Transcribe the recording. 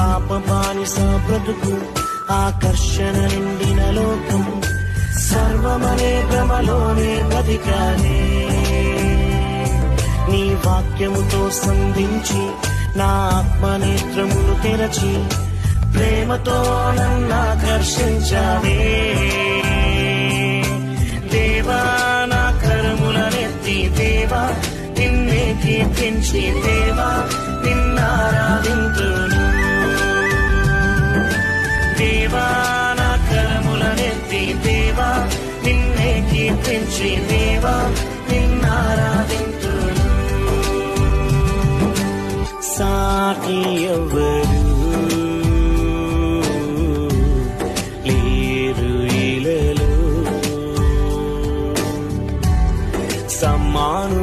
పాప బానిస బ్రతుకు ఆకర్షణ నిండిన లోకం సర్వమనే భ్రమలోనే బ్రతికానే నీ వాక్యముతో సంధించి నా ఆత్మనేత్రములు తెరచి ప్రేమతో నన్నాకర్షించావే దేవా నా కరములనెత్తి దేవా నిన్నే కీర్తించి దేవా నిన్నారాధింతును దేవా నా కరములనెత్తి దేవా నిన్నే కీర్తించి దేవా నిన్నారాధింతును సాటి ఎవరు లేరు ఇలలో సమాను